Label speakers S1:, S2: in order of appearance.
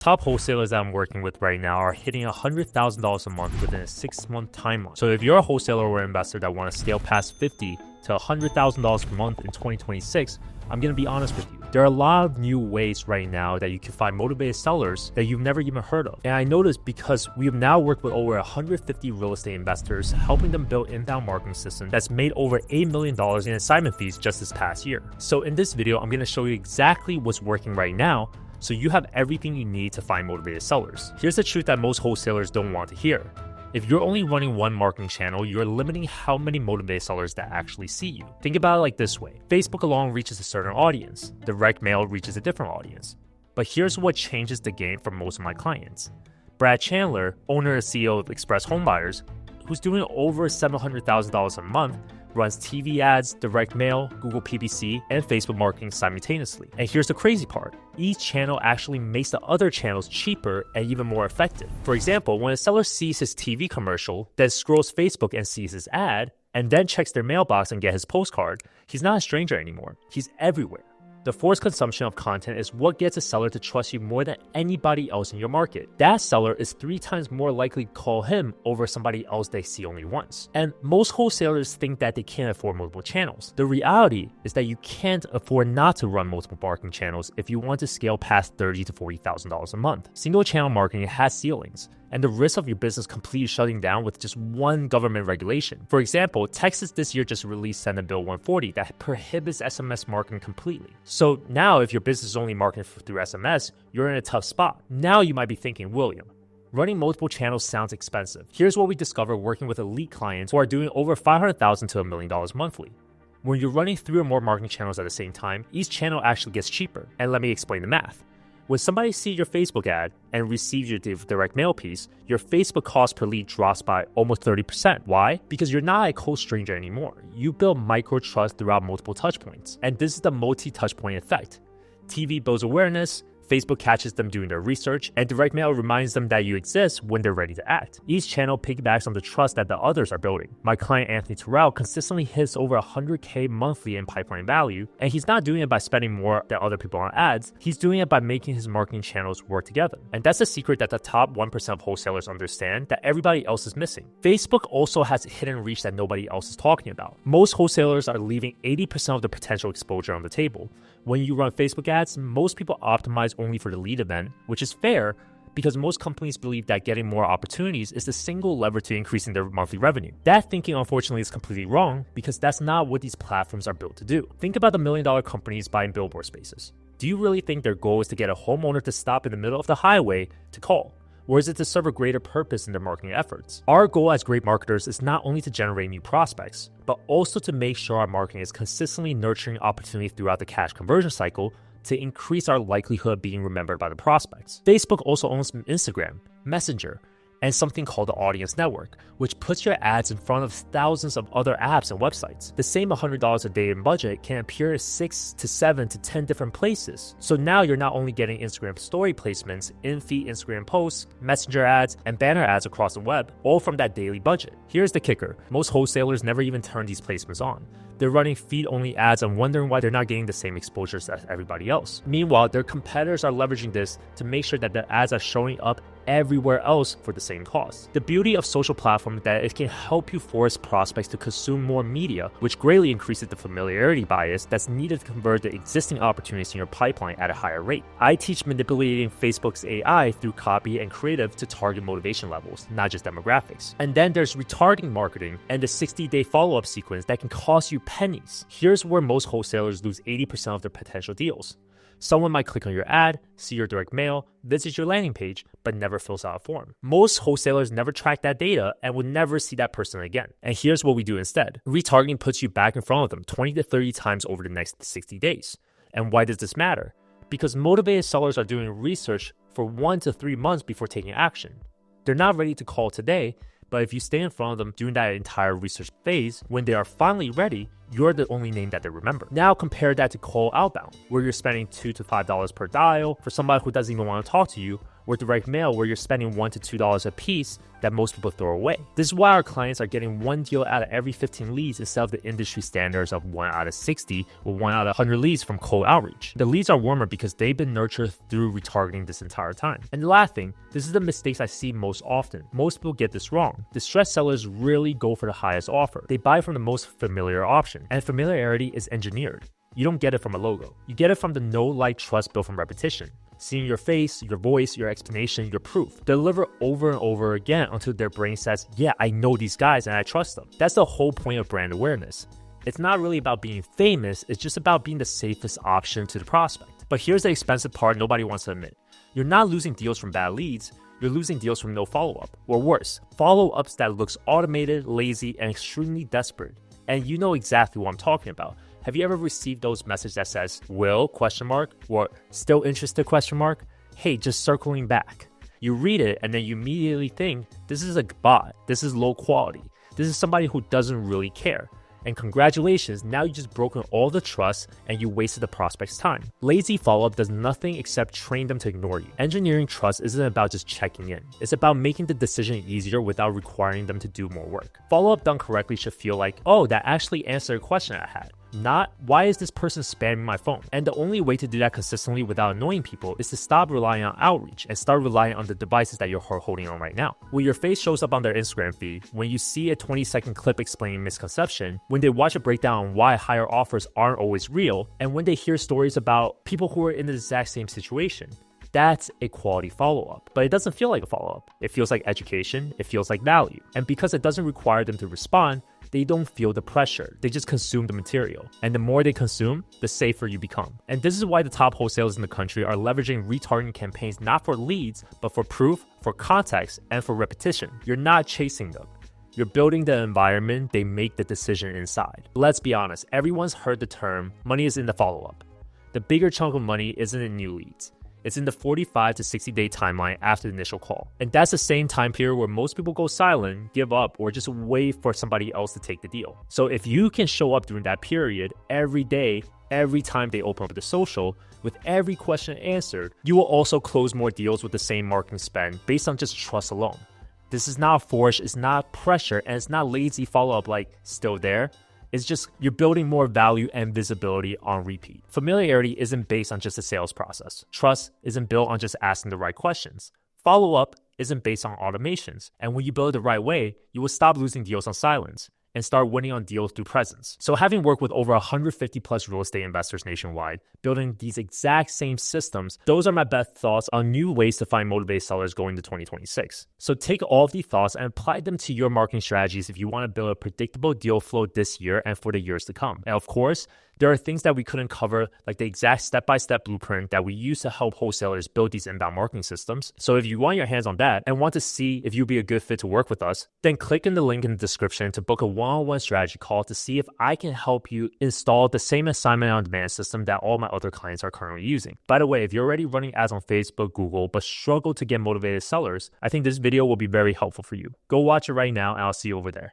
S1: Top wholesalers that I'm working with right now are hitting $100,000 a month within a 6-month timeline. So if you're a wholesaler or investor that want to scale past $50,000 to $100,000 per month in 2026, I'm going to be honest with you. There are a lot of new ways right now that you can find motivated sellers that you've never even heard of. And I know this because we have now worked with over 150 real estate investors, helping them build inbound marketing system that's made over $8 million in assignment fees just this past year. So in this video, I'm going to show you exactly what's working right now, so you have everything you need to find motivated sellers. Here's the truth that most wholesalers don't want to hear. If you're only running one marketing channel, you're limiting how many motivated sellers that actually see you. Think about it like this way. Facebook alone reaches a certain audience. Direct mail reaches a different audience. But here's what changes the game for most of my clients. Brad Chandler, owner and CEO of Express Home Buyers, who's doing over $700,000 a month, runs TV ads, direct mail, Google PPC, and Facebook marketing simultaneously. And here's the crazy part. Each channel actually makes the other channels cheaper and even more effective. For example, when a seller sees his TV commercial, then scrolls Facebook and sees his ad, and then checks their mailbox and gets his postcard, he's not a stranger anymore. He's everywhere. The forced consumption of content is what gets a seller to trust you more than anybody else in your market. That seller is 3 times more likely to call him over somebody else they see only once. And most wholesalers think that they can't afford multiple channels. The reality is that you can't afford not to run multiple marketing channels if you want to scale past $30,000 to $40,000 a month. Single channel marketing has ceilings, and the risk of your business completely shutting down with just one government regulation. For example, Texas this year just released Senate Bill 140 that prohibits SMS marketing completely. So now if your business is only marketing through SMS, you're in a tough spot. Now you might be thinking, William, running multiple channels sounds expensive. Here's what we discovered working with elite clients who are doing over $500,000 to $1 million monthly. When you're running 3 or more marketing channels at the same time, each channel actually gets cheaper. And let me explain the math. When somebody sees your Facebook ad and receives your direct mail piece, your Facebook cost per lead drops by almost 30%. Why? Because you're not a cold stranger anymore. You build micro trust throughout multiple touchpoints. And this is the multi-touchpoint effect. TV builds awareness, Facebook catches them doing their research, and direct mail reminds them that you exist when they're ready to act. Each channel piggybacks on the trust that the others are building. My client Anthony Terrell consistently hits over $100K monthly in pipeline value, and he's not doing it by spending more than other people on ads. He's doing it by making his marketing channels work together. And that's a secret that the top 1% of wholesalers understand that everybody else is missing. Facebook also has hidden reach that nobody else is talking about. Most wholesalers are leaving 80% of the potential exposure on the table. When you run Facebook ads, most people optimize only for the lead event, which is fair because most companies believe that getting more opportunities is the single lever to increasing their monthly revenue. That thinking, unfortunately, is completely wrong because that's not what these platforms are built to do. Think about the million-dollar companies buying billboard spaces. Do you really think their goal is to get a homeowner to stop in the middle of the highway to call? Or is it to serve a greater purpose in their marketing efforts? Our goal as great marketers is not only to generate new prospects, but also to make sure our marketing is consistently nurturing opportunity throughout the cash conversion cycle to increase our likelihood of being remembered by the prospects. Facebook also owns Instagram, Messenger, and something called the Audience Network, which puts your ads in front of thousands of other apps and websites. The same $100 a day in budget can appear 6 to 7 to 10 different places. So now you're not only getting Instagram story placements, in-feed Instagram posts, messenger ads, and banner ads across the web, all from that daily budget. Here's the kicker. Most wholesalers never even turn these placements on. They're running feed-only ads and wondering why they're not getting the same exposures as everybody else. Meanwhile, their competitors are leveraging this to make sure that the ads are showing up everywhere else for the same cost. The beauty of social platforms is that it can help you force prospects to consume more media, which greatly increases the familiarity bias that's needed to convert the existing opportunities in your pipeline at a higher rate. I teach manipulating Facebook's AI through copy and creative to target motivation levels, not just demographics. And then there's retargeting marketing and the 60-day follow-up sequence that can cost you pennies. Here's where most wholesalers lose 80% of their potential deals. Someone might click on your ad, see your direct mail, visit your landing page, but never fills out a form. Most wholesalers never track that data and will never see that person again. And here's what we do instead. Retargeting puts you back in front of them 20 to 30 times over the next 60 days. And why does this matter? Because motivated sellers are doing research for 1 to 3 months before taking action. They're not ready to call today, but if you stay in front of them during that entire research phase, when they are finally ready, you're the only name that they remember. Now compare that to cold outbound, where you're spending $2 to $5 per dial for somebody who doesn't even want to talk to you, or direct mail where you're spending $1 to $2 a piece that most people throw away. This is why our clients are getting 1 deal out of every 15 leads instead of the industry standards of 1 out of 60 or 1 out of 100 leads from cold outreach. The leads are warmer because they've been nurtured through retargeting this entire time. And the last thing, this is the mistakes I see most often. Most people get this wrong. Distressed sellers really go for the highest offer. They buy from the most familiar option, and familiarity is engineered. You don't get it from a logo. You get it from the know, like, trust built from repetition. Seeing your face, your voice, your explanation, your proof. Deliver over and over again until their brain says, yeah, I know these guys and I trust them. That's the whole point of brand awareness. It's not really about being famous, it's just about being the safest option to the prospect. But here's the expensive part nobody wants to admit. You're not losing deals from bad leads, you're losing deals from no follow-up. Or worse, follow-ups that looks automated, lazy, and extremely desperate. And you know exactly what I'm talking about. Have you ever received those messages that says, will, ? Or still interested ? Hey, just circling back. You read it and then you immediately think, this is a bot, this is low quality, this is somebody who doesn't really care. And congratulations, now you just broken all the trust and you wasted the prospect's time. Lazy follow-up does nothing except train them to ignore you. Engineering trust isn't about just checking in. It's about making the decision easier without requiring them to do more work. Follow-up done correctly should feel like, oh, that actually answered a question I had. Not, why is this person spamming my phone? And the only way to do that consistently without annoying people is to stop relying on outreach and start relying on the devices that you're holding on right now. When your face shows up on their Instagram feed, when you see a 20-second clip explaining misconception, when they watch a breakdown on why higher offers aren't always real, and when they hear stories about people who are in the exact same situation, that's a quality follow-up. But it doesn't feel like a follow-up. It feels like education, it feels like value. And because it doesn't require them to respond, they don't feel the pressure. They just consume the material. And the more they consume, the safer you become. And this is why the top wholesalers in the country are leveraging retargeting campaigns not for leads, but for proof, for context, and for repetition. You're not chasing them. You're building the environment they make the decision inside. Let's be honest, everyone's heard the term, money is in the follow-up. The bigger chunk of money isn't in new leads. It's in the 45 to 60 day timeline after the initial call. And that's the same time period where most people go silent, give up, or just wait for somebody else to take the deal. So if you can show up during that period every day, every time they open up the social, with every question answered, you will also close more deals with the same marketing spend based on just trust alone. This is not forced, it's not pressure, and it's not lazy follow-up like still there. It's just you're building more value and visibility on repeat. Familiarity isn't based on just a sales process. Trust isn't built on just asking the right questions. Follow-up isn't based on automations. And when you build it the right way, you will stop losing deals on silence and start winning on deals through presence. So having worked with over 150 plus real estate investors nationwide, building these exact same systems, those are my best thoughts on new ways to find motivated sellers going into 2026. So take all of these thoughts and apply them to your marketing strategies if you want to build a predictable deal flow this year and for the years to come. And of course, there are things that we couldn't cover, like the exact step-by-step blueprint that we use to help wholesalers build these inbound marketing systems. So if you want your hands on that and want to see if you'd be a good fit to work with us, then click in the link in the description to book a one-on-one strategy call to see if I can help you install the same assignment on demand system that all my other clients are currently using. By the way, if you're already running ads on Facebook, Google, but struggle to get motivated sellers, I think this video will be very helpful for you. Go watch it right now and I'll see you over there.